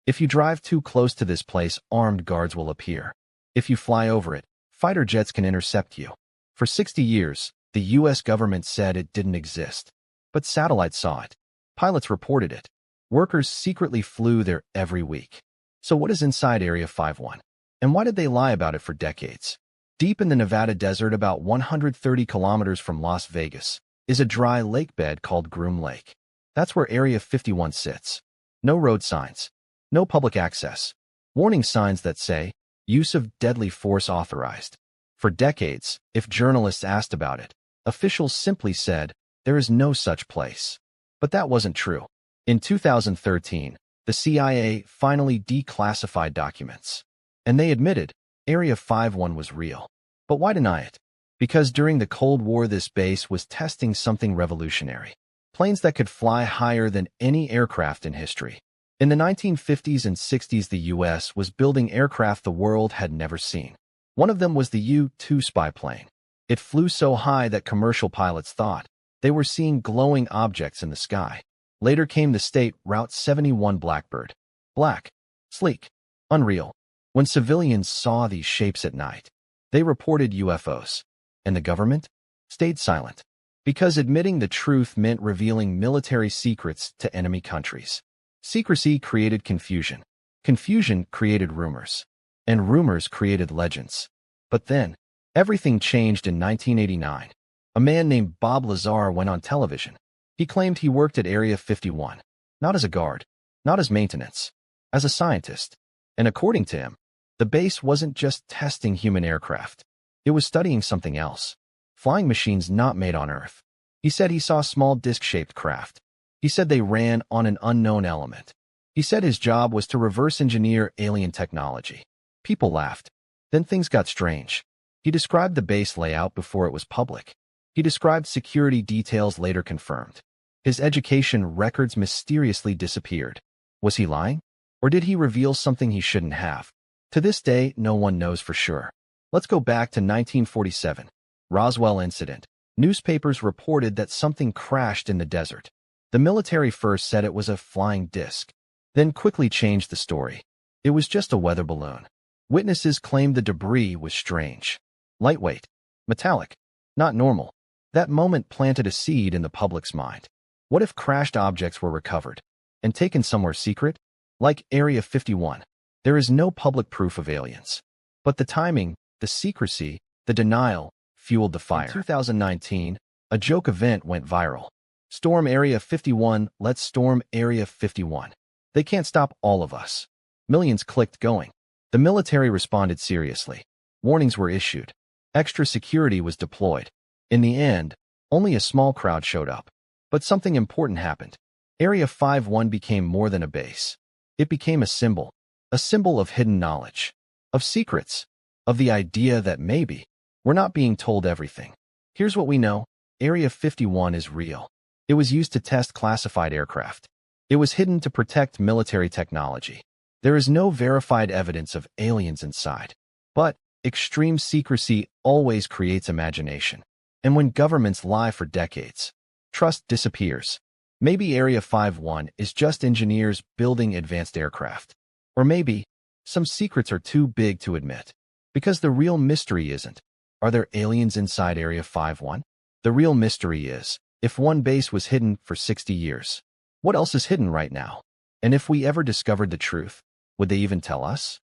If you drive too close to this place, armed guards will appear. If you fly over it, fighter jets can intercept you. For 60 years, the U.S. government said it didn't exist. But satellites saw it. Pilots reported it. Workers secretly flew there every week. So what is inside Area 51? And why did they lie about it for decades? Deep in the Nevada desert, about 130 kilometers from Las Vegas, is a dry lake bed called Groom Lake. That's where Area 51 sits. No road signs. No public access. Warning signs that say, use of deadly force authorized. For decades, if journalists asked about it, officials simply said, there is no such place. But that wasn't true. In 2013, the CIA finally declassified documents. And they admitted, Area 51 was real. But why deny it? Because during the Cold War, this base was testing something revolutionary. Planes that could fly higher than any aircraft in history. In the 1950s and 60s, the U.S. was building aircraft the world had never seen. One of them was the U-2 spy plane. It flew so high that commercial pilots thought they were seeing glowing objects in the sky. Later came the state Route 71 Blackbird. Black, sleek, unreal. When civilians saw these shapes at night, they reported UFOs. And the government stayed silent. Because admitting the truth meant revealing military secrets to enemy countries. Secrecy created confusion. Confusion created rumors. And rumors created legends. But then, everything changed in 1989. A man named Bob Lazar went on television. He claimed he worked at Area 51, not as a guard, not as maintenance, as a scientist. And according to him, the base wasn't just testing human aircraft. It was studying something else. Flying machines not made on Earth. He said he saw small disc-shaped craft. He said they ran on an unknown element. He said his job was to reverse engineer alien technology. People laughed. Then things got strange. He described the base layout before it was public. He described security details later confirmed. His education records mysteriously disappeared. Was he lying? Or did he reveal something he shouldn't have? To this day, no one knows for sure. Let's go back to 1947. Roswell incident. Newspapers reported that something crashed in the desert. The military first said it was a flying disc, then quickly changed the story. It was just a weather balloon. Witnesses claimed the debris was strange. Lightweight. Metallic. Not normal. That moment planted a seed in the public's mind. What if crashed objects were recovered and taken somewhere secret? Like Area 51. There is no public proof of aliens. But the timing, the secrecy, the denial, fueled the fire. In 2019, a joke event went viral. Storm Area 51, let's storm Area 51. They can't stop all of us. Millions clicked going. The military responded seriously. Warnings were issued. Extra security was deployed. In the end, only a small crowd showed up. But something important happened. Area 51 became more than a base. It became a symbol of hidden knowledge, of secrets, of the idea that maybe we're not being told everything. Here's what we know. Area 51 is real. It was used to test classified aircraft. It was hidden to protect military technology. There is no verified evidence of aliens inside. But extreme secrecy always creates imagination. And when governments lie for decades, trust disappears. Maybe Area 51 is just engineers building advanced aircraft. Or maybe some secrets are too big to admit. Because the real mystery isn't, are there aliens inside Area 51? The real mystery is, if one base was hidden for 60 years, what else is hidden right now? And if we ever discovered the truth, would they even tell us?